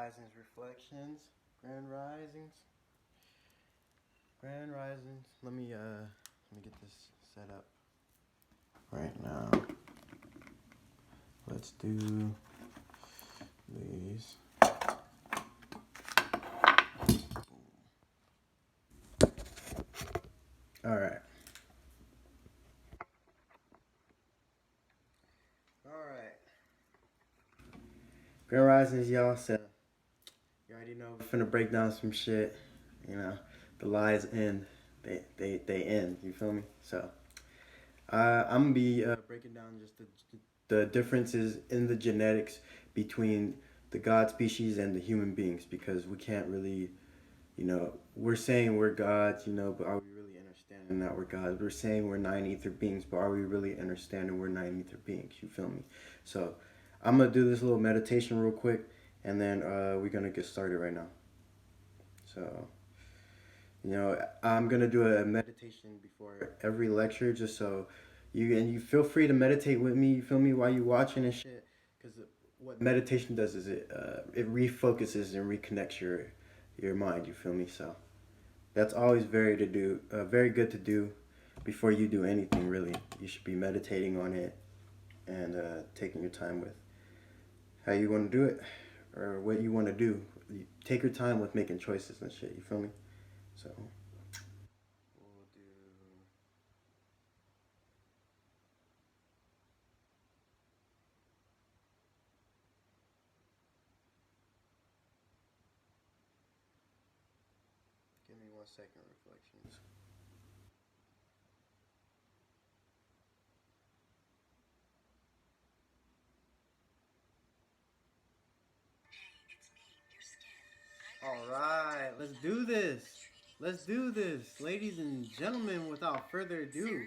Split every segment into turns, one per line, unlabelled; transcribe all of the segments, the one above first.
Risings Reflections. Grand Risings. Grand Risings. Let me get this set up right now. Let's do these. All right. Grand Risings, y'all. So you already know we're finna break down some shit. You know, the lies end. They end. You feel me? So I'm gonna be breaking down just the differences in the genetics between the God species and the human beings, because we can't really, we're saying we're gods, but are we really understanding that we're gods? We're saying we're nine ether beings, but are we really understanding we're nine ether beings? You feel me? So I'm gonna do this little meditation real quick, and then we're gonna get started right now. So, I'm gonna do a meditation before every lecture, just so you feel free to meditate with me. You feel me while you watching and shit, because what meditation does is it refocuses and reconnects your mind. You feel me? So that's always very good to do before you do anything. Really, you should be meditating on it and taking your time with how you want to do it or what you want to do. You take your time with making choices and shit. You feel me? So we'll do. Give me 1 second. Reflections. All right, let's do this. Let's do this, ladies and gentlemen. Without further ado,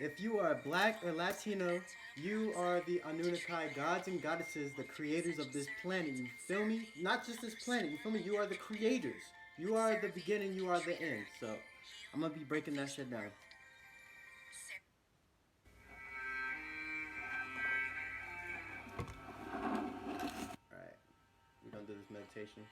if you are black or Latino, you are the Anunnaki gods and goddesses, the creators of this planet. You feel me? Not just this planet. You feel me? You are the creators. You are the beginning. You are the end. So I'm gonna be breaking that shit down. All right, we're gonna do this meditation.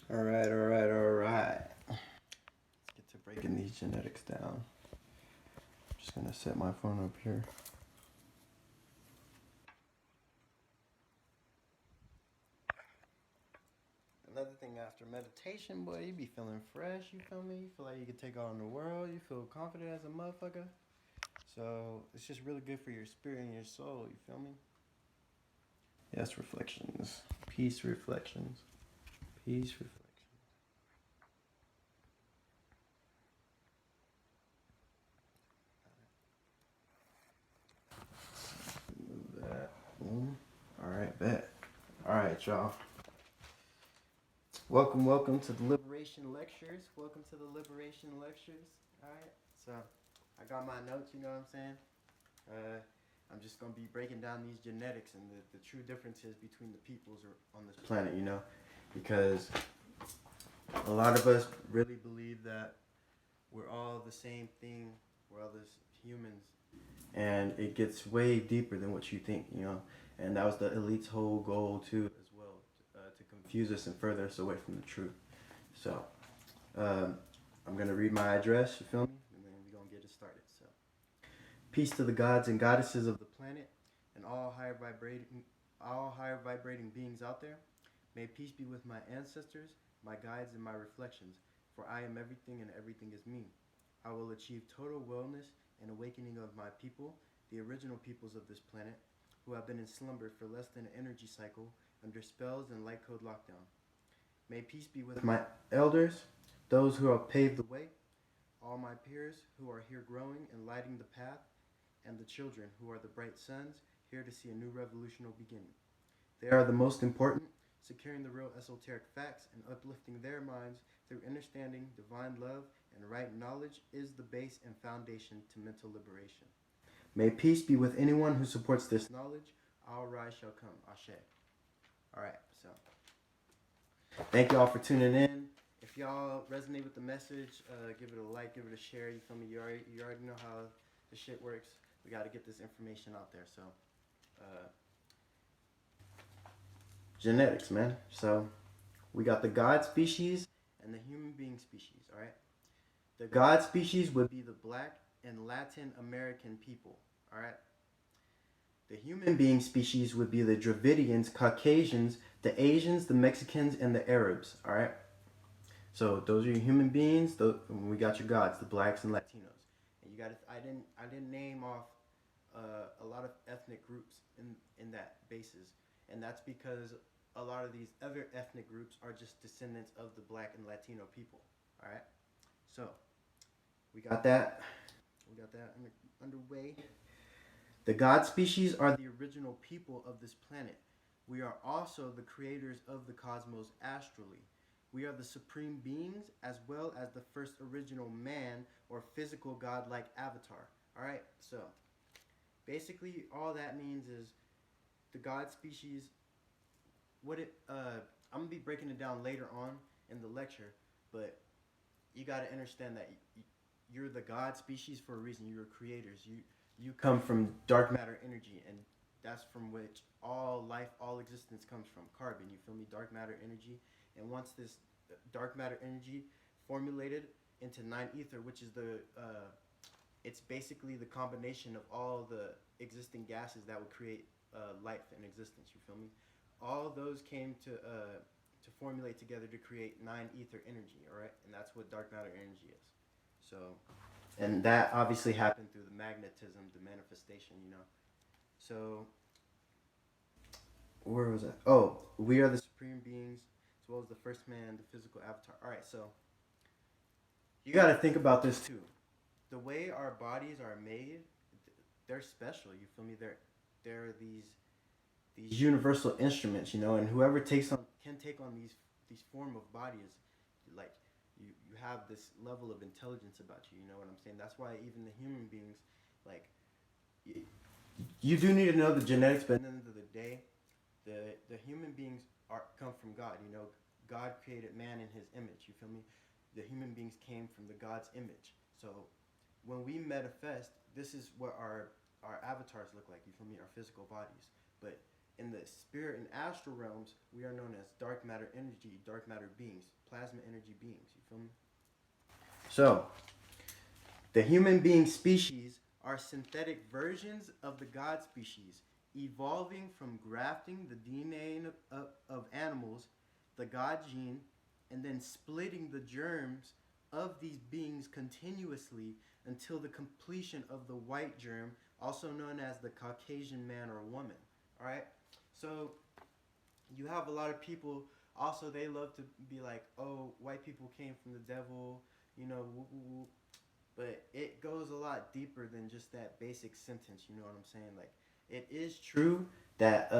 All right. Let's get to breaking these genetics down. I'm just gonna set my phone up here. Another thing after meditation, boy, you be feeling fresh, you feel me? You feel like you can take on the world, you feel confident as a motherfucker. So it's just really good for your spirit and your soul, you feel me? Yes, reflections. Peace reflections. Peace reflections. Move that. Alright, bet. Alright, y'all. Welcome to the Liberation Lectures. Welcome to the Liberation Lectures. Alright, so I got my notes, you know what I'm saying? I'm just gonna be breaking down these genetics and the true differences between the peoples on this planet, you know? Because a lot of us really believe that we're all the same thing, we're all this humans, and it gets way deeper than what you think, you know? And that was the elite's whole goal too, as well, to confuse us and further us away from the truth. So, I'm gonna read my address, you feel me? And then we're gonna get it started. So, peace to the gods and goddesses of the planet and all higher vibrating beings out there. May peace be with my ancestors, my guides, and my reflections, for I am everything and everything is me. I will achieve total wellness and awakening of my people, the original peoples of this planet, who have been in slumber for less than an energy cycle under spells and light code lockdown. May peace be with my elders, those who have paved the way, all my peers who are here growing and lighting the path, and the children who are the bright suns here to see a new revolutionary beginning. They are the most important, securing the real esoteric facts and uplifting their minds through understanding, divine love, and right knowledge is the base and foundation to mental liberation. May peace be with anyone who supports this knowledge. Our rise shall come. Ashe. Alright, so thank y'all for tuning in. If y'all resonate with the message, give it a like, give it a share. You feel me? You already know how the shit works. We got to get this information out there. So, genetics, man. So, we got the god species and the human being species, all right? The god species would be the black and Latin American people, all right? The human being species would be the Dravidians, Caucasians, the Asians, the Mexicans, and the Arabs, all right? So those are your human beings. We got your gods, the blacks and Latinos. And you got I didn't name off a lot of ethnic groups in that basis, and that's because a lot of these other ethnic groups are just descendants of the black and Latino people. All right, so we got that. Underway. The god species are the original people of this planet. We are also the creators of the cosmos astrally. We are the supreme beings as well as the first original man or physical godlike avatar. All right, so basically all that means is the god species. I'm gonna be breaking it down later on in the lecture, but you got to understand that you're the god species for a reason. You're creators. You come from dark matter energy, and that's from which all life, all existence comes from. Carbon. You feel me? Dark matter energy. And once this dark matter energy formulated into nine ether, which is it's basically the combination of all the existing gases that would create life and existence. You feel me? All those came to formulate together to create nine ether energy. All right, and that's what dark matter energy is. So, and that obviously happened through the magnetism, the manifestation. You know, so where was that? Oh, we are the supreme beings as well as the first man, the physical avatar. All right, so you got to think about this too. The way our bodies are made, they're special. You feel me? They're these universal instruments, you know, and whoever can take on these form of bodies, like you have this level of intelligence about you. You know what I'm saying? That's why even the human beings, like you do need to know the genetics, but at the end of the day, the human beings come from God. You know, God created man in His image. You feel me? The human beings came from the God's image. So when we manifest, this is what our avatars look like. You feel me? Our physical bodies, but in the spirit and astral realms, we are known as dark matter energy, dark matter beings, plasma energy beings. You feel me? So, the human being species are synthetic versions of the God species, evolving from grafting the DNA of animals, the God gene, and then splitting the germs of these beings continuously until the completion of the white germ, also known as the Caucasian man or woman. All right? So, you have a lot of people also, they love to be like, oh, white people came from the devil, you know, woo, woo, woo. But it goes a lot deeper than just that basic sentence. You know what I'm saying? Like, it is true that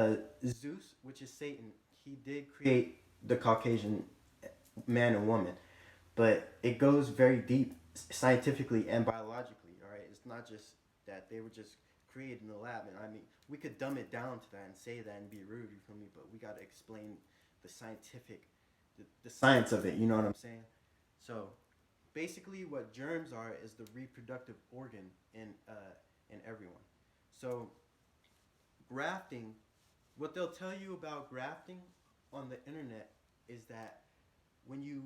Zeus, which is Satan, he did create the Caucasian man and woman, but it goes very deep scientifically and biologically. All right, it's not just that they were just created in the lab. And I mean, we could dumb it down to that and say that and be rude. You feel me? But we got to explain the scientific, the science of it. You know what I'm saying? So basically what germs are is the reproductive organ in everyone. So grafting, what they'll tell you about grafting on the internet is that when you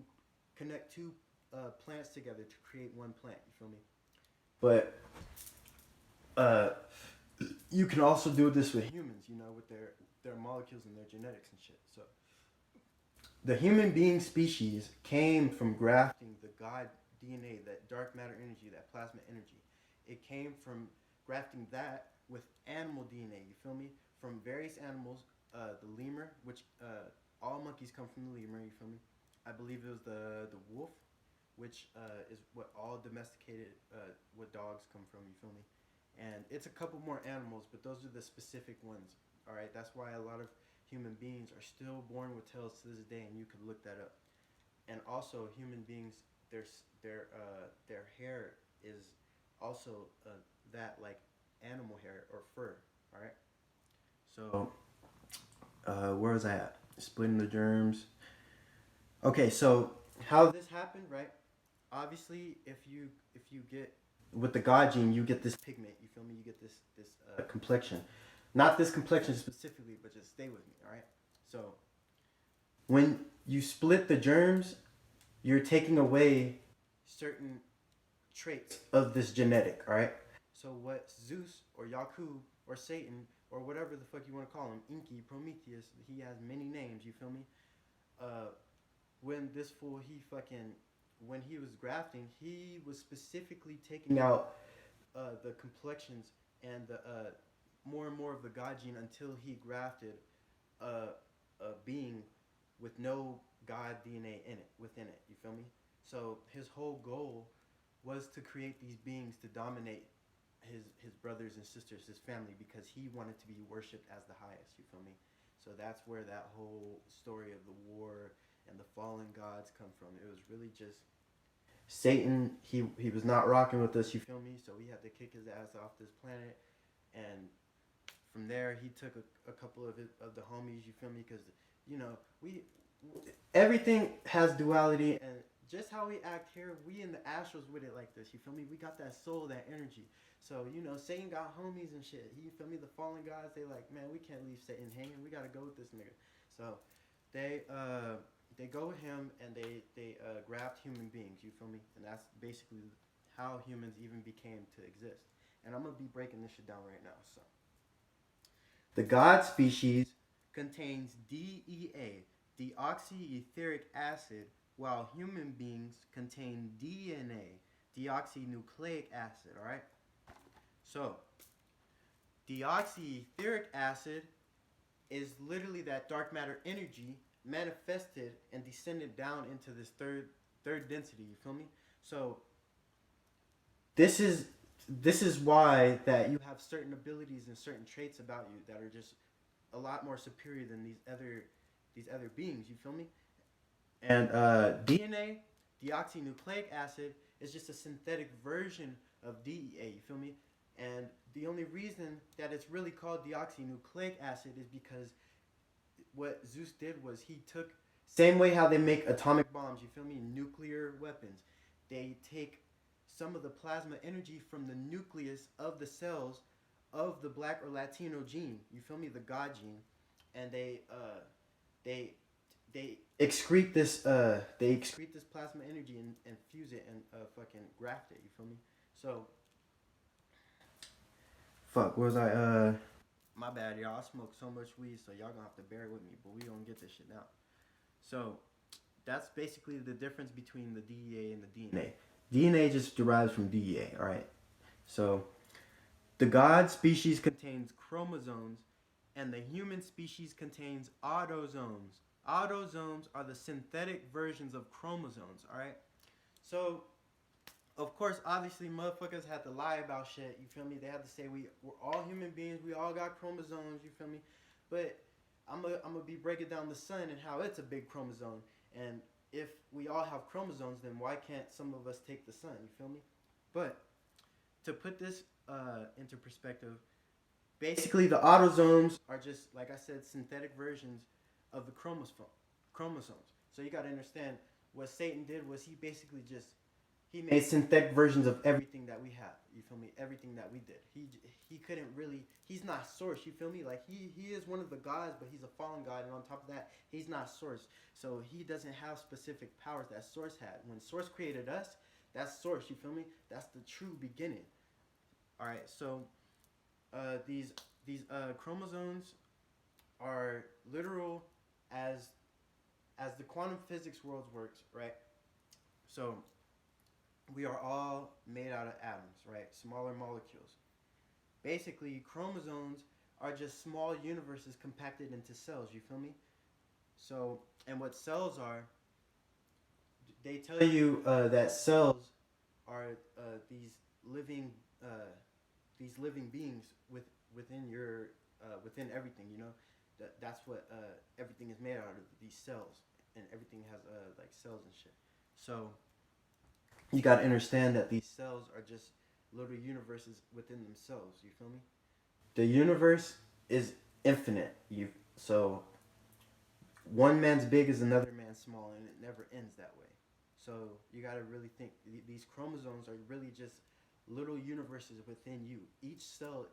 connect two plants together to create one plant, you feel me? But uh, you can also do this with humans, you know, with their molecules and their genetics and shit. So the human being species came from grafting the God DNA, that dark matter energy, that plasma energy. It came from grafting that with animal DNA, you feel me? From various animals, the lemur, which all monkeys come from the lemur, you feel me? I believe it was the wolf, which is what all domesticated, what dogs come from, you feel me? And it's a couple more animals, but those are the specific ones, all right? That's why a lot of human beings are still born with tails to this day, and you could look that up. And also, human beings, their hair is also that like animal hair or fur. All right. So, where was I at? Splitting the germs. Okay, so how this happened, right? Obviously, if you get with the God gene, you get this pigment. You feel me? You get this complexion. Not this complexion specifically, but just stay with me. All right. So when you split the germs, you're taking away certain traits of this genetic, all right? So what Zeus or Yakub or Satan or whatever the fuck you want to call him, Inky, Prometheus, he has many names, you feel me? When this fool, when he was grafting, he was specifically taking out the complexions and the more and more of the God gene until he grafted a being with no God DNA within it. You feel me? So his whole goal was to create these beings to dominate his brothers and sisters, his family, because he wanted to be worshipped as the highest. You feel me? So that's where that whole story of the war and the fallen gods come from. It was really just Satan. He was not rocking with us. You feel me? So we had to kick his ass off this planet, and from there he took a couple of the homies. You feel me? Because you know everything has duality, and just how we act here, we in the astrals with it like this. You feel me? We got that soul, that energy. So you know, Satan got homies and shit. You feel me? The fallen gods, they like, man, we can't leave Satan hanging. We gotta go with this nigga. So they go with him and they graft human beings. You feel me? And that's basically how humans even became to exist. And I'm gonna be breaking this shit down right now. So the God species contains DEA, deoxyetheric acid, while human beings contain DNA, deoxynucleic acid, all right? So, deoxyetheric acid is literally that dark matter energy manifested and descended down into this third density, you feel me? So, this is why that you have certain abilities and certain traits about you that are just a lot more superior than these other beings, you feel me? And DNA, deoxynucleic acid, is just a synthetic version of DEA, you feel me? And the only reason that it's really called deoxynucleic acid is because what Zeus did was he took, same way how they make atomic bombs, you feel me? Nuclear weapons. They take some of the plasma energy from the nucleus of the cells of the black or Latino gene, you feel me? The God gene. and they they excrete this plasma energy and fuse it and fucking graft it. You feel me? So fuck, what was I my bad, y'all. I smoke so much weed, so y'all gonna have to bear with me, but we gonna get this shit now. So that's basically the difference between the DEA and the DNA. DNA just derives from DEA, all right? So the god species contains chromosomes, and the human species contains autosomes. Autosomes are the synthetic versions of chromosomes, all right? So of course, obviously, motherfuckers had to lie about shit. You feel me? They had to say we're all human beings. We all got chromosomes. You feel me? But I'm gonna be breaking down the sun and how it's a big chromosome. And if we all have chromosomes, then why can't some of us take the sun? You feel me? But to put this into perspective, basically the autosomes are just like I said, synthetic versions of the chromosomes. So you got to understand what Satan did was he basically just he made synthetic versions of everything that we have. You feel me? Everything that we did. He couldn't really. He's not source. You feel me? Like he is one of the gods, but he's a fallen god, and on top of that, he's not source. So he doesn't have specific powers that source had. When source created us, that's source. You feel me? That's the true beginning. All right. So these chromosomes are literal as the quantum physics world works, right? So we are all made out of atoms, right? Smaller molecules. Basically, chromosomes are just small universes compacted into cells. You feel me? So, and what cells are, they tell you that cells are living uh, these living beings within your within everything. You know, that's what everything is made out of. These cells, and everything has like cells and shit. So you got to understand that these cells are just little universes within themselves. You feel me? The universe is infinite. You so one man's big is another man's small, and it never ends that way. So you got to really think these chromosomes are really just little universes within you. Each cell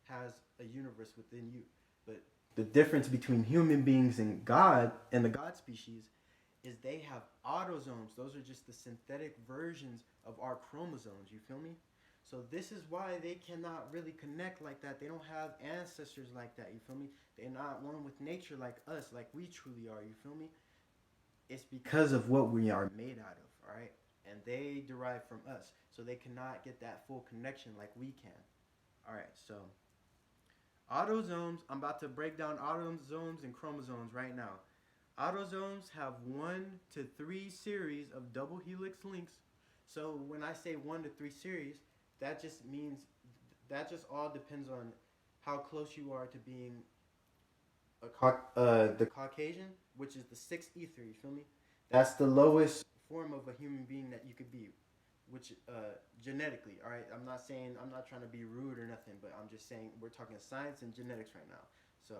has a universe within you. But the difference between human beings and God and the God species is they have autosomes. Those are just the synthetic versions of our chromosomes. You feel me? So this is why they cannot really connect like that. They don't have ancestors like that. You feel me? They're not one with nature like us, like we truly are. You feel me? It's because of what we are made out of. All right, and they derive from us, so they cannot get that full connection like we can. All right, so autosomes. I'm about to break down autosomes and chromosomes right now. Autosomes have 1 to 3 series of double helix links. So when I say 1 to 3 series, that just means that just all depends on how close you are to being the Caucasian, which is the sixth ether. You feel me? That's the lowest form of a human being that you could be, which genetically. All right, I'm not trying to be rude or nothing, but I'm just saying we're talking science and genetics right now. So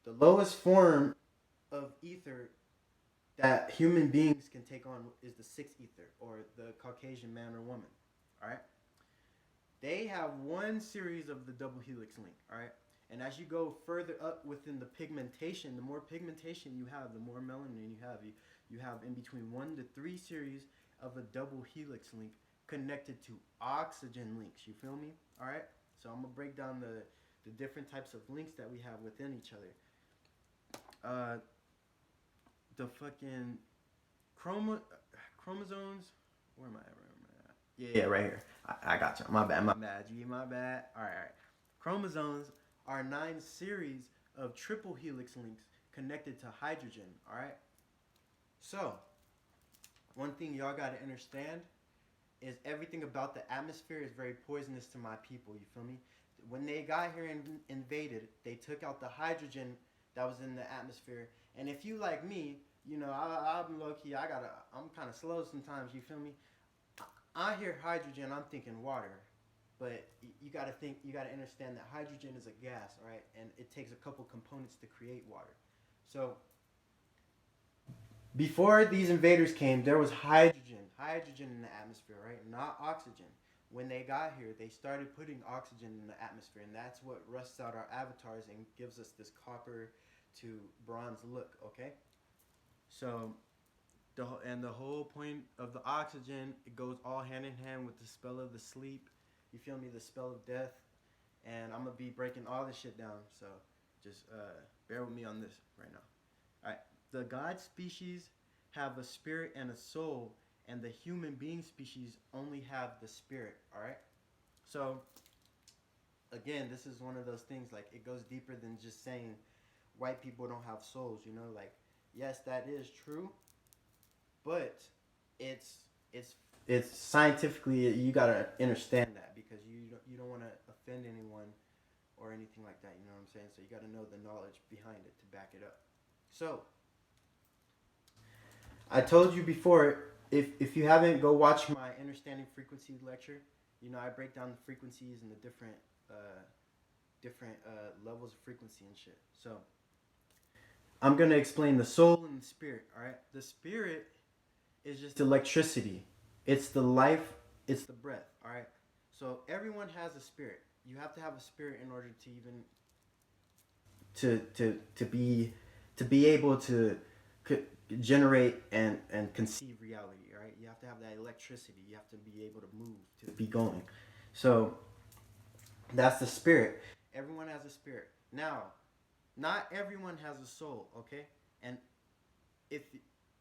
the lowest form of ether that human beings can take on is the sixth ether, or the Caucasian man or woman. All right, they have 1 series of the double helix link. All right, and as you go further up within the pigmentation, the more pigmentation you have, the more melanin you have. You have in between 1 to 3 series of a double helix link connected to oxygen links. You feel me? All right, so I'm gonna break down the different types of links that we have within each other. The fucking chromosomes. Where am I? Yeah, right here. I got you. My bad. G, my bad. All right. Chromosomes are 9 series of triple helix links connected to hydrogen. All right. So, one thing y'all got to understand is everything about the atmosphere is very poisonous to my people. You feel me? When they got here and invaded, they took out the hydrogen that was in the atmosphere. And if you like me, you know, I'm low key. I'm kind of slow sometimes. You feel me? I hear hydrogen, I'm thinking water. But you got to think, you got to understand that hydrogen is a gas, all right? And it takes a couple components to create water. So before these invaders came, there was hydrogen in the atmosphere, right? Not oxygen. when they got here, they started putting oxygen in the atmosphere, and that's what rusts out our avatars and gives us this copper to bronze look. Okay, so the whole point of the oxygen, it goes all hand in hand with the spell of the sleep. You feel me? The spell of death, and I'm gonna be breaking all this shit down. So just bear with me on this right now. All right, the god species have a spirit and a soul, and the human being species only have the spirit. All right. So again, this is one of those things, like, it goes deeper than just saying white people don't have souls. You know, like, yes, that is true, but it's it's it's scientifically, you gotta understand that, because you don't want to offend anyone or anything like that. You know what I'm saying? So you got to know the knowledge behind it to back it up. So I told you before, if you haven't, go watch my understanding frequency lecture. You know, I break down the frequencies and the different levels of frequency and shit. So I'm gonna explain the soul and the spirit. All right, the spirit is just electricity. It's the life. It's the breath. All right. So everyone has a spirit. You have to have a spirit in order to even to be able to generate and conceive reality. Right. You have to have that electricity. You have to be able to move, to be going. So that's the spirit. Everyone has a spirit. Now, not everyone has a soul. Okay. And if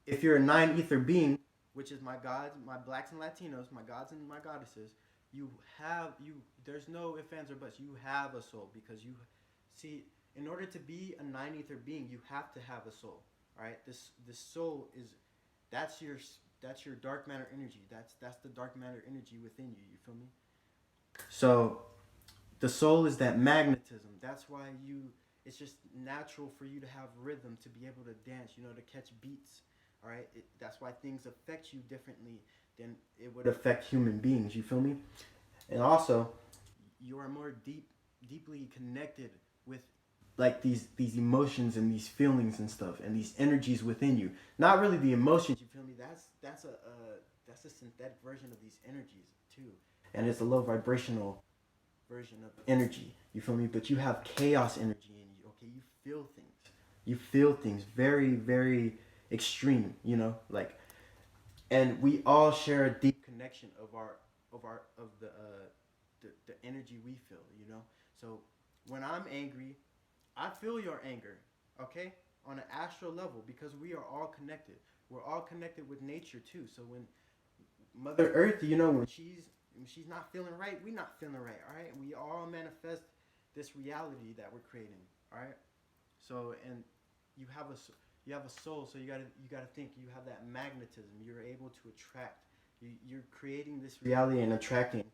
if you're a nine ether being, which is my gods, my blacks and Latinos, my gods and my goddesses, you have you. There's no ifs, ands, or buts. You have a soul, because you see. In order to be a nine ether being, you have to have a soul. All right. This soul is that's your that's your dark matter energy. That's the dark matter energy within you. You feel me? So the soul is that magnetism. That's why you. It's just natural for you to have rhythm, to be able to dance. You know, to catch beats. All right. That's why things affect you differently than it would affect human beings. You feel me? And also, you are more deeply connected with, like, these emotions and these feelings and stuff, and these energies within you. Not really the emotions. You feel me? That's a synthetic version of these energies too, and it's a low vibrational version of energy. You feel me? But you have chaos energy in you. Okay, you feel things. You feel things very, very extreme. You know, like, and we all share a deep connection of the energy we feel. You know, so when I'm angry, I feel your anger. Okay, on an astral level, because we are all connected. We're all connected with nature too. So when Mother Earth, you know, when she's not feeling right, we not feeling right. All right, we all manifest this reality that we're creating. All right. So, and you have a you have a soul. So you gotta think. You have that magnetism. You're able to attract. You're creating this reality and attracting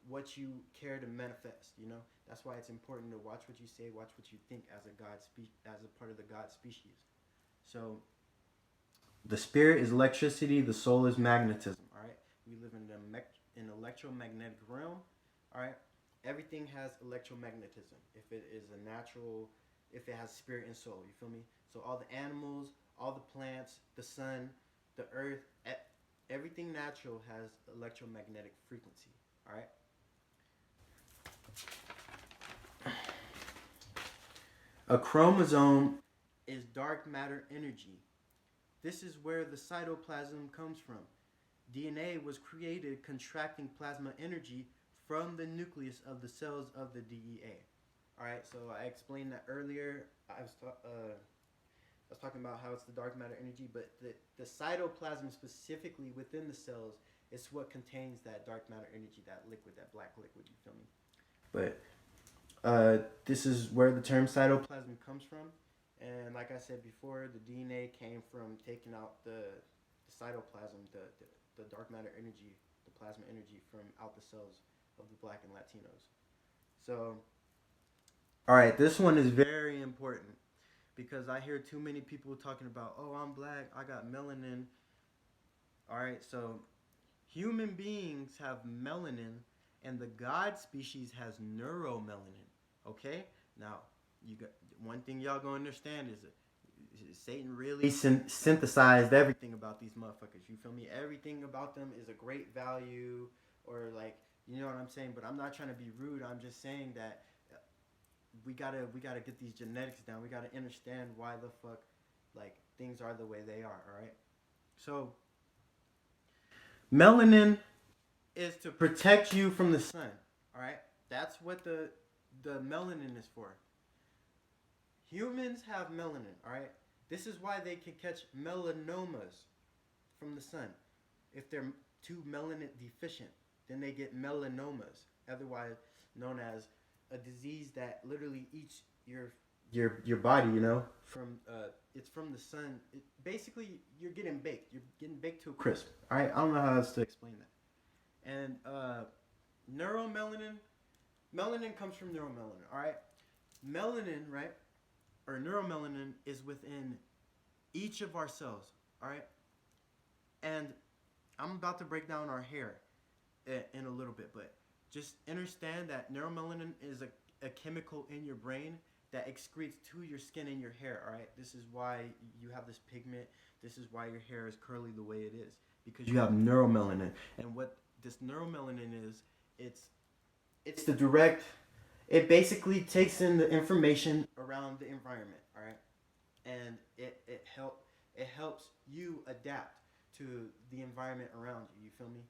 what you care to manifest. You know, that's why it's important to watch what you say, watch what you think, as a as a part of the God species. So the spirit is electricity. The soul is magnetism. All right, we live in an electromagnetic realm. All right, everything has electromagnetism. If it is a natural, if it has spirit and soul, you feel me? So all the animals, all the plants, the sun, the earth, everything natural has electromagnetic frequency. All right. A chromosome is dark matter energy. This is where the cytoplasm comes from. DNA was created contracting plasma energy from the nucleus of the cells of the DEA. All right, so I explained that earlier. I was talking about how it's the dark matter energy, but the cytoplasm specifically within the cells is what contains that dark matter energy, that liquid, that black liquid. You feel me? But this is where the term cytoplasm comes from. And like I said before, the DNA came from taking out the cytoplasm, the dark matter energy, the plasma energy from out the cells of the black and Latinos. So, all right, this one is very important, because I hear too many people talking about, oh, I'm black, I got melanin. All right, so human beings have melanin, and the God species has neuromelanin. Okay, now you got one thing y'all gonna understand is that Satan really synthesized everything about these motherfuckers. You feel me? Everything about them is a great value, or like You know what I'm saying? But I'm not trying to be rude. I'm just saying that we gotta get these genetics down. We gotta understand why the fuck like things are the way they are. All right. So melanin is to protect you from the sun. All right. That's what the melanin is for. Humans have melanin. All right. This is why they can catch melanomas from the sun. If they're too melanin deficient, then they get melanomas, otherwise known as a disease that literally eats your body. You know, from it's from the sun. Basically, you're getting baked. You're getting baked to a crisp. All right, I don't know how else to explain that. And neuromelanin, melanin comes from neuromelanin. All right, melanin, right, or neuromelanin is within each of our cells. All right, and I'm about to break down our hair in a little bit, but just understand that neuromelanin is a chemical in your brain that excretes to your skin and your hair. All right, this is why you have this pigment. This is why your hair is curly the way it is, because you have neuromelanin. And what this neuromelanin is, it's the direct. It basically takes in the information around the environment. All right, and it helps you adapt to the environment around you. You feel me?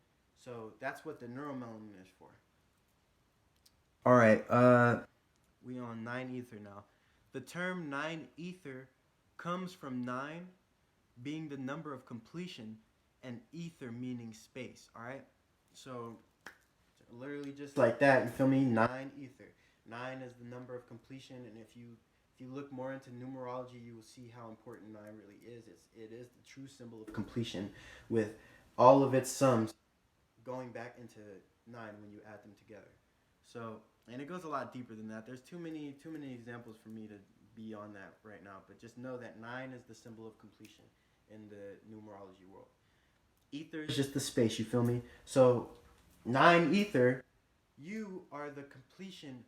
So that's what the neuromelanin is for. All right. We on nine ether now. The term nine ether comes from nine being the number of completion and ether meaning space. All right. So literally just like that. You feel me? Nine ether. Nine is the number of completion, and if you look more into numerology, you will see how important nine really is. It is the true symbol of completion, with all of its sums going back into nine when you add them together. So, and it goes a lot deeper than that. There's too many examples for me to be on that right now. But just know that nine is the symbol of completion in the numerology world. Ether is just the space. You feel me? So, nine ether, you are the completion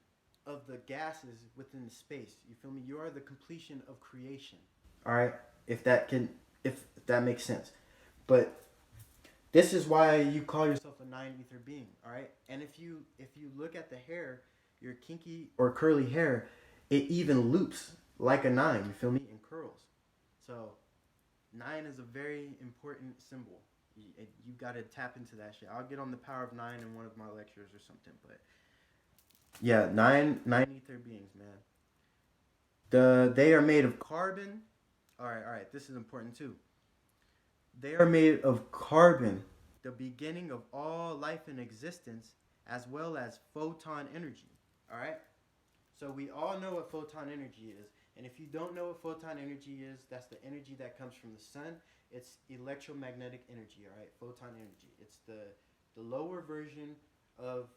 of the gases within the space. You feel me? You are the completion of creation. All right, if that makes sense. But this is why you call yourself a nine ether being. All right, and if you look at the hair, your kinky or curly hair, it even loops like a nine. You feel me? And curls. So nine is a very important symbol. You got to tap into that shit. I'll get on the power of nine in one of my lectures or something. But yeah, nine ether beings, man. They are made of carbon. All right. This is important too. They are made of carbon, the beginning of all life in existence, as well as photon energy. All right. So we all know what photon energy is, and if you don't know what photon energy is, that's the energy that comes from the sun. It's electromagnetic energy. All right, photon energy. It's the lower version of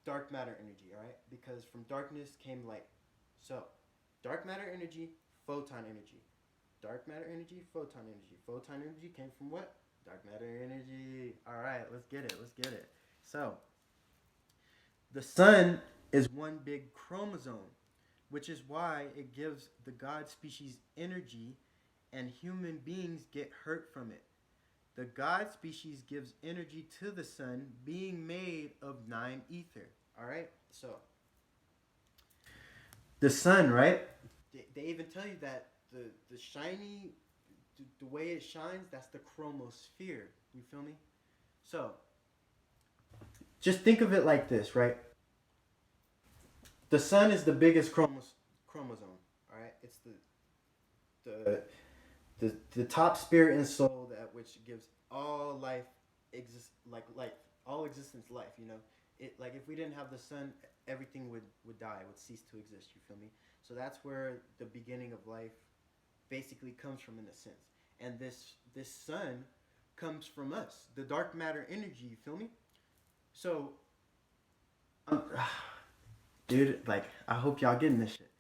dark matter energy. All right, because from darkness came light. So, dark matter energy, photon energy. Dark matter energy, photon energy. Photon energy came from what? Dark matter energy. All right, let's get it. Let's get it. So, the sun is one big chromosome, which is why it gives the God species energy and human beings get hurt from it. The God species gives energy to the sun, being made of nine ether. All right? So, the sun, right? They even tell you that the shiny, the way it shines, that's the chromosphere. You feel me? So, just think of it like this, right? The sun is the biggest chromosome. All right, it's the top spirit and soul that which gives all life like all existence life. You know, it like if we didn't have the sun, everything would die, would cease to exist. You feel me? So that's where the beginning of life basically comes from in a sense. And this sun comes from us, the dark matter energy. You feel me? So, um, dude, like I hope y'all getting this shit.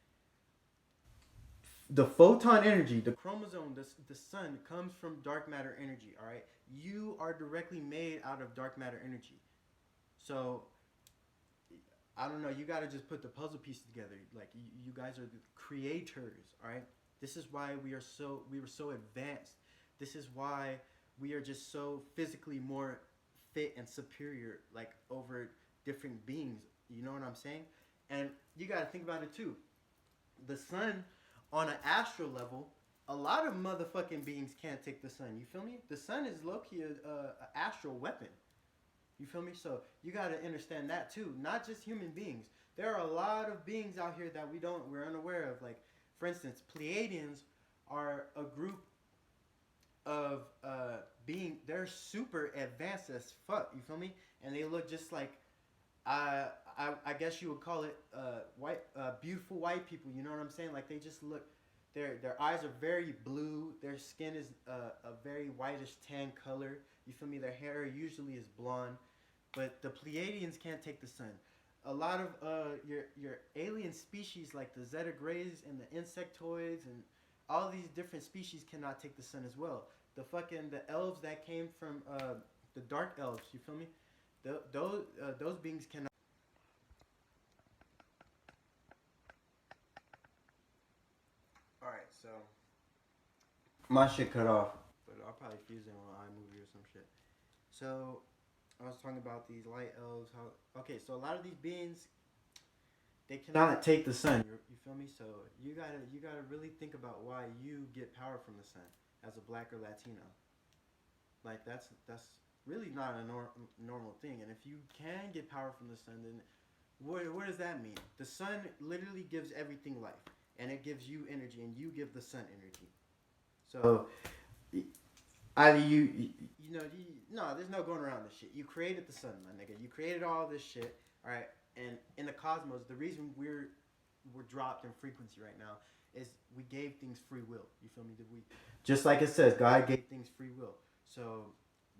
The photon energy, the chromosome, the sun comes from dark matter energy. All right, you are directly made out of dark matter energy. So I don't know. You got to just put the puzzle pieces together. Like you guys are the creators. All right. This is why we were so advanced. This is why we are just so physically more fit and superior like over different beings. You know what I'm saying? And you got to think about it too. The sun, on an astral level, a lot of motherfucking beings can't take the sun. You feel me? The sun is low key a astral weapon. You feel me? So you got to understand that too. Not just human beings. There are a lot of beings out here that we're unaware of. Like, for instance, Pleiadians are a group of they're super advanced as fuck. You feel me? And they look just like I guess you would call it white beautiful white people. You know what I'm saying? Like they just look. Their eyes are very blue. Their skin is a very whitish tan color. You feel me? Their hair usually is blonde, but the Pleiadians can't take the sun. A lot of your alien species like the Zeta Grays and the insectoids and all these different species cannot take the sun as well. The elves that came from the dark elves, you feel me? Those beings cannot. All right, so my shit cut off, but I'll probably fuse it on iMovie or some shit. So I was talking about these light elves. Okay, so a lot of these beings they cannot take the sun. You feel me? So you gotta really think about why you get power from the sun as a black or Latino. Like that's really not a normal thing. And if you can get power from the sun, then what does that mean? The sun literally gives everything life, and it gives you energy, and you give the sun energy. So either no, there's no going around this shit. You created the sun, my nigga. You created all this shit, all right. And in the cosmos, the reason we're dropped in frequency right now is we gave things free will. You feel me? Did we? Just like it says, God gave things free will. So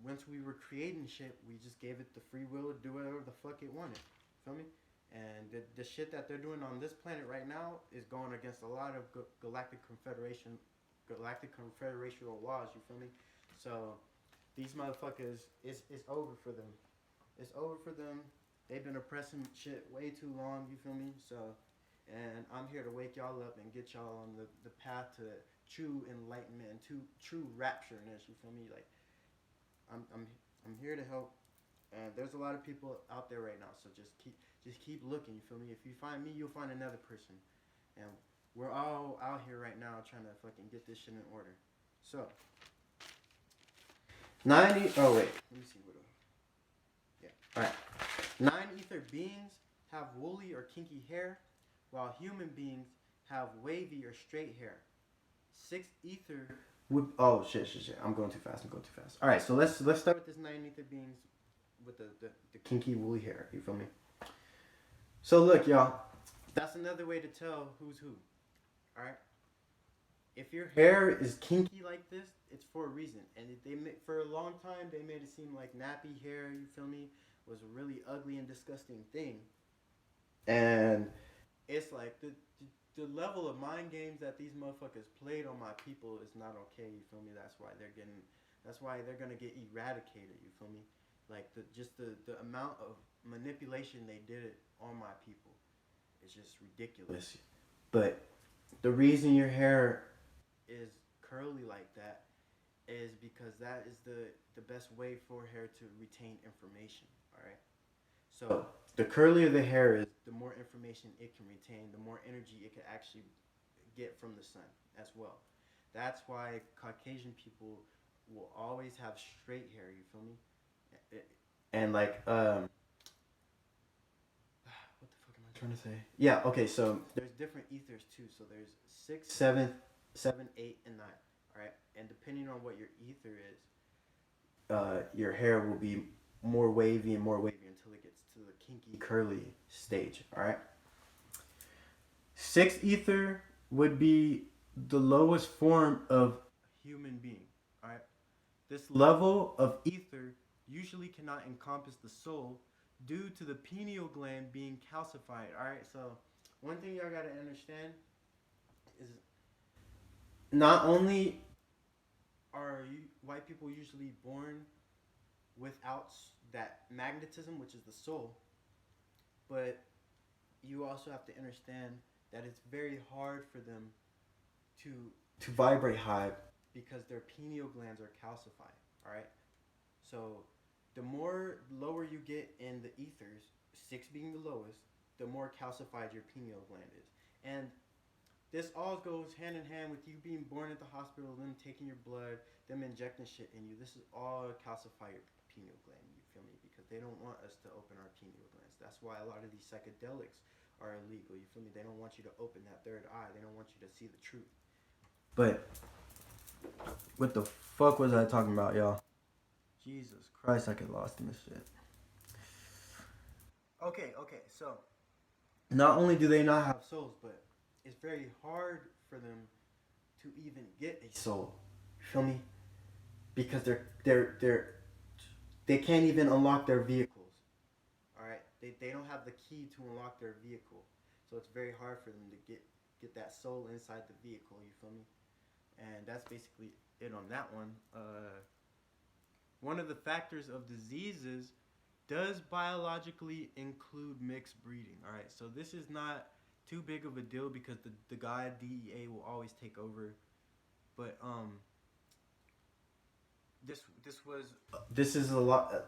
once we were creating shit, we just gave it the free will to do whatever the fuck it wanted. Feel me? And the shit that they're doing on this planet right now is going against a lot of galactic confederational laws. You feel me? So these motherfuckers, it's over for them. It's over for them. They've been oppressing shit way too long. You feel me? So, and I'm here to wake y'all up and get y'all on the path to true enlightenment and to true raptureness. You feel me? Like I'm here to help. And there's a lot of people out there right now. So just keep looking. You feel me? If you find me, you'll find another person. And we're all out here right now trying to fucking get this shit in order. So 90. Oh wait, let me see what. Yeah. All right. 9 ether beings have woolly or kinky hair, while human beings have wavy or straight hair. 6 ether would. Oh shit. I'm going too fast. All right. So let's start with this 9 ether beings with the kinky woolly hair. You feel me? So look, y'all. That's another way to tell who's who. All right. If your hair is kinky like this, it's for a reason. And for a long time they made it seem like nappy hair. You feel me? Was a really ugly and disgusting thing. And it's like the level of mind games that these motherfuckers played on my people is not okay. You feel me? That's why they're gonna get eradicated. You feel me? Like the amount of manipulation they did it on my people is just ridiculous. But the reason your hair is curly like that is because that is the best way for hair to retain information. All right. So the curlier the hair is, the more information it can retain, the more energy it can actually get from the sun as well. That's why Caucasian people will always have straight hair. You feel me? And like what the fuck am I trying to say? Yeah. Okay. So there's different ethers too. So there's 6, 7, 8, and 9. All right. And depending on what your ether is, your hair will be more wavy until it gets to the kinky curly stage. All right. 6 ether would be the lowest form of human being. All right. This level of ether usually cannot encompass the soul due to the pineal gland being calcified. All right. So one thing y'all gotta understand is not only are white people usually born without that magnetism, which is the soul, but you also have to understand that it's very hard for them to vibrate high because their pineal glands are calcified. All right. So The more lower you get in the ethers, 6 being the lowest, the more calcified your pineal gland is. And this all goes hand in hand with you being born at the hospital, them taking your blood, them injecting shit in you. This is all calcify your pineal gland, you feel me? Because they don't want us to open our pineal glands. That's why a lot of these psychedelics are illegal, you feel me? They don't want you to open that third eye. They don't want you to see the truth. But what the fuck was I talking about, y'all? Jesus Christ, I get lost in this shit. Okay, so not only do they not have souls, but it's very hard for them to even get a soul. You feel me? Because they can't even unlock their vehicles. All right, they don't have the key to unlock their vehicle, so it's very hard for them to get that soul inside the vehicle. You feel me? And that's basically it on that one. One of the factors of diseases does biologically include mixed breeding. All right, so this is not too big of a deal because the guy at DEA will always take over. But this is a lot.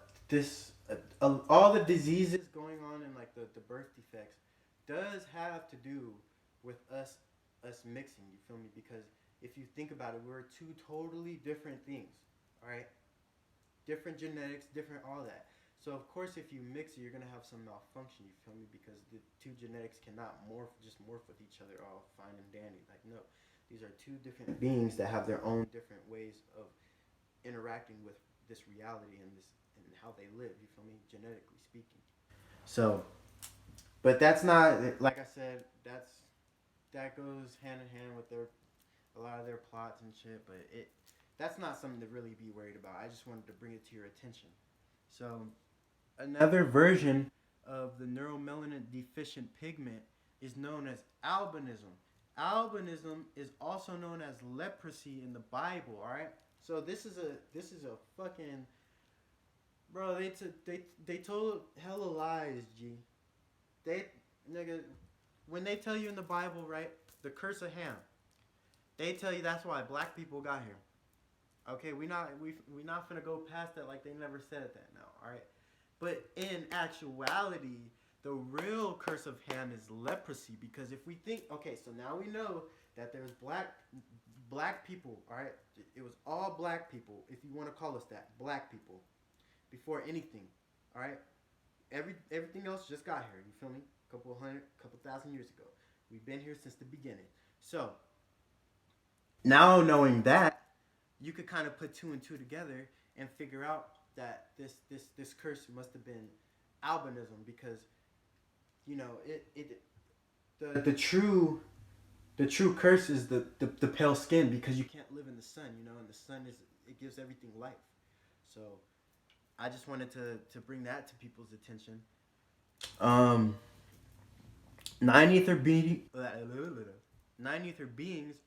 All the diseases going on and like the birth defects does have to do with us mixing. You feel me? Because if you think about it, we're two totally different things. All right, different genetics, different all that. So of course, if you mix it, you're gonna have some malfunction. You feel me? Because the two genetics cannot morph with each other all fine and dandy. Like no, these are two different beings that have their own different ways of interacting with this reality and this and how they live. You feel me? Genetically speaking. So, but that's not like I said. That goes hand in hand with a lot of their plots and shit. But that's not something to really be worried about. I just wanted to bring it to your attention. So another version of the neuromelanin deficient pigment is known as albinism. Albinism is also known as leprosy in the Bible. All right. So this is a fucking bro. They told hella lies, G. They nigga when they tell you in the Bible, right, the curse of Ham. They tell you that's why black people got here. Okay, we not finna go past that like they never said that now. All right. But in actuality, the real curse of Ham is leprosy. Because if we think, okay, so now we know that there's black people, all right? It was all black people, if you want to call us that, black people, before anything, all right? Everything else just got here, you feel me? Couple thousand years ago. We've been here since the beginning. So, now knowing that, you could kind of put two and two together and figure out that this curse must have been albinism because you know the true curse is the pale skin because you can't live in the sun, you know, and the sun it gives everything life. So I just wanted to bring that to people's attention. Nine ether beings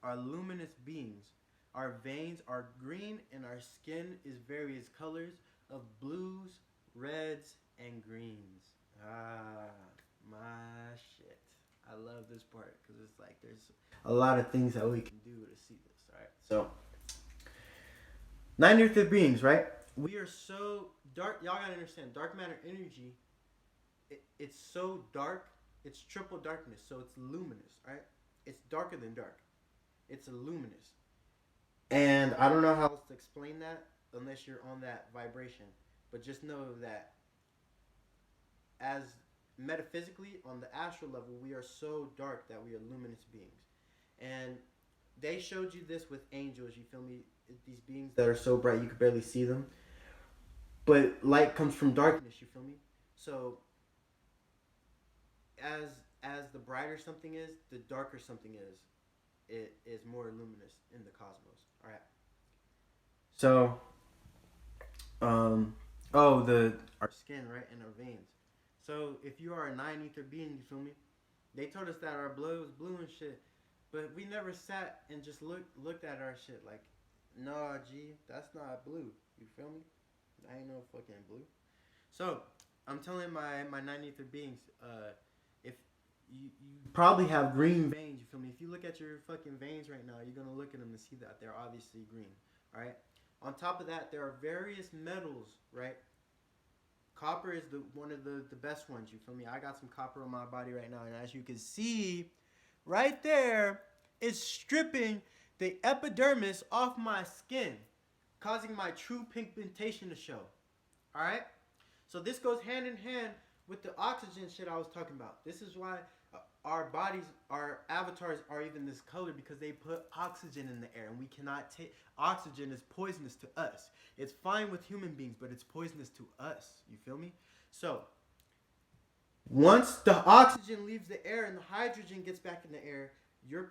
are luminous beings. Our veins are green and our skin is various colors of blues, reds, and greens. Ah, my shit. I love this part because it's like there's a lot of things that we can do to see this. All right. So, nine ether beings, right? We are so dark. Y'all gotta understand, dark matter energy, it's so dark. It's triple darkness, so it's luminous, right? It's darker than dark. It's a luminous. And I don't know how else to explain that unless you're on that vibration. But just know that as metaphysically, on the astral level, we are so dark that we are luminous beings. And they showed you this with angels, you feel me? These beings that are so bright you could barely see them. But light comes from darkness, you feel me? So as the brighter something is, the darker something is. It is more luminous in the cosmos. All right. So, our skin, right, and our veins. So if you are a nine ether being, you feel me? They told us that our blood was blue and shit, but we never sat and just looked at our shit like, nah, G, that's not blue. You feel me? I ain't no fucking blue. So I'm telling my nine ether beings, if you probably have green veins, you feel me? If you look at your fucking veins right now, you're going to look at them and see that they're obviously green, all right? On top of that, there are various metals, right, Copper is one of the best ones, you feel me? I got some copper on my body right now, and as you can see, right there, it's stripping the epidermis off my skin, causing my true pigmentation to show. Alright? So this goes hand in hand with the oxygen shit I was talking about. This is why our bodies, our avatars are even this color, because they put oxygen in the air, and we cannot take oxygen is poisonous to us. It's fine with human beings, but it's poisonous to us. You feel me? So once the oxygen leaves the air and the hydrogen gets back in the air, your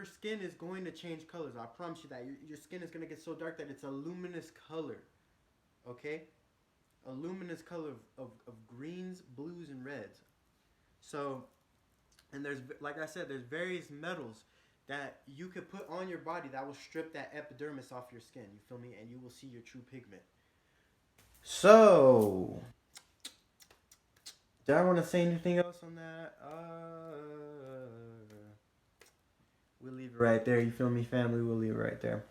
skin is going to change colors. I promise you that. Your skin is going to get so dark that it's a luminous color. Okay? A luminous color of greens, blues, and reds. So, and there's, like I said, there's various metals that you could put on your body that will strip that epidermis off your skin. You feel me? And you will see your true pigment. So, do I want to say anything else on that? We'll leave it right there. You feel me, family? We'll leave it right there.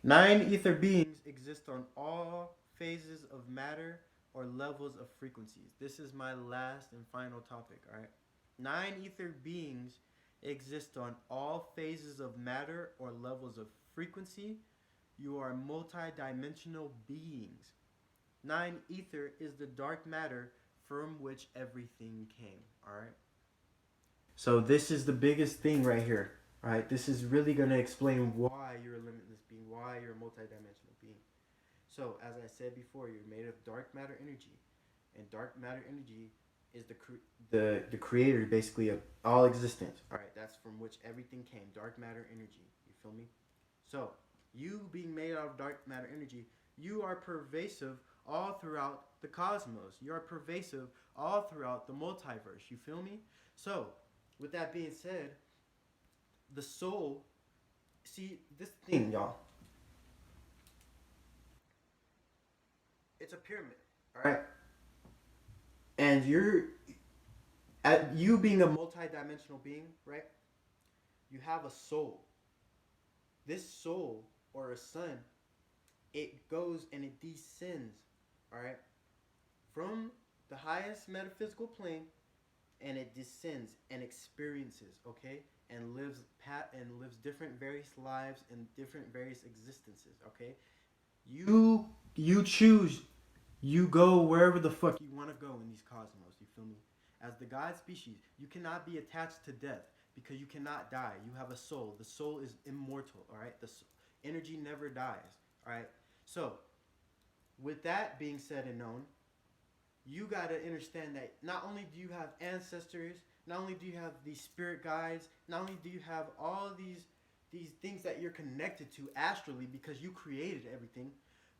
9 ether beings exist on all phases of matter or levels of frequencies. This is my last and final topic, all right? 9 ether beings exist on all phases of matter or levels of frequency. You are multi-dimensional beings. 9 ether is the dark matter from which everything came, all right? So this is the biggest thing right here, all right? This is really going to explain why you're a limitless being, why you're a multi-dimensional being. So, as I said before, you're made of dark matter energy, and dark matter energy is the creator, basically, of all existence. All right, that's from which everything came. Dark matter energy. You feel me? So, you being made out of dark matter energy, you are pervasive all throughout the cosmos. You are pervasive all throughout the multiverse. You feel me? So, with that being said, the soul. See this thing, y'all. It's a pyramid, all right? And you being a multi-dimensional being, right? You have a soul. This soul, or a sun, it goes and it descends, all right, from the highest metaphysical plane, and it descends and experiences, okay, and lives different various lives and different various existences, okay? You choose. You go wherever the fuck you want to go in these cosmos. You feel me? As the God species, you cannot be attached to death because you cannot die. You have a soul. The soul is immortal. All right. The energy never dies. All right. So, with that being said and known, you gotta understand that not only do you have ancestors, not only do you have these spirit guides, not only do you have all these things that you're connected to astrally because you created everything,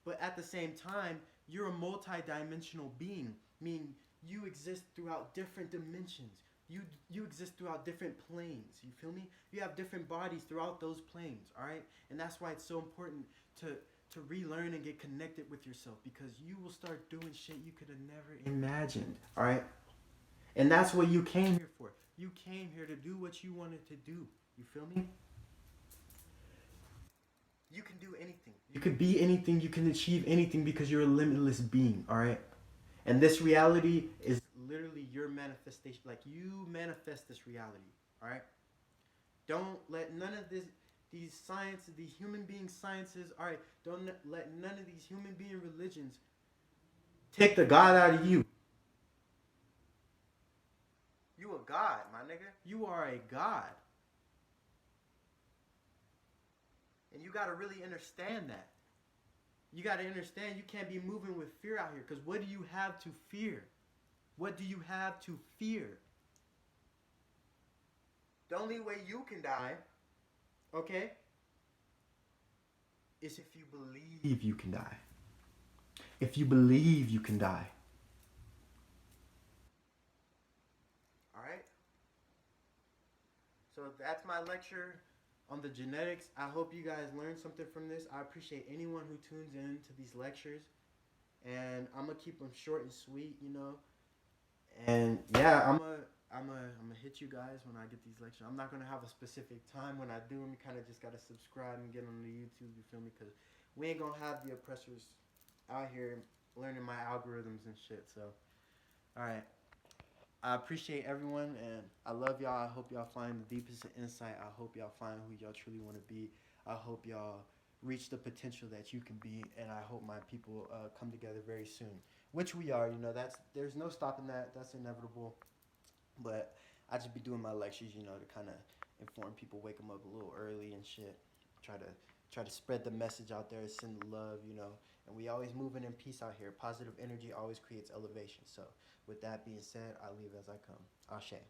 but at the same time, you're a multi-dimensional being, meaning you exist throughout different dimensions. You exist throughout different planes. You feel me? You have different bodies throughout those planes, all right? And that's why it's so important to relearn and get connected with yourself, because you will start doing shit you could have never imagined, all right? And that's what you came here for. You came here to do what you wanted to do. You feel me? You can do anything. You can be anything. You can achieve anything because you're a limitless being, all right? And this reality is literally your manifestation. Like, you manifest this reality, all right? Don't let none of these sciences, these human being sciences, all right, don't let none of these human being religions take the God out of you. You a God, my nigga. You are a God. And you got to really understand that. You got to understand you can't be moving with fear out here. Because what do you have to fear? What do you have to fear? The only way you can die, okay, is if you believe you can die. If you believe you can die. Alright? So that's my lecture on the genetics. I hope you guys learned something from this. I appreciate anyone who tunes in to these lectures. And I'm going to keep them short and sweet, you know. And yeah, I'm gonna hit you guys when I get these lectures. I'm not going to have a specific time when I do them. You kind of just got to subscribe and get on the YouTube, you feel me? Because we ain't going to have the oppressors out here learning my algorithms and shit. So, all right. I appreciate everyone, and I love y'all. I hope y'all find the deepest of insight. I hope y'all find who y'all truly want to be. I hope y'all reach the potential that you can be, and I hope my people come together very soon, which we are. There's no stopping that. That's inevitable. But I just be doing my lectures, to kind of inform people, wake them up a little early and shit. Try to try to spread the message out there, send the love. And we always moving in peace out here. Positive energy always creates elevation. So with that being said, I leave as I come. Ashe.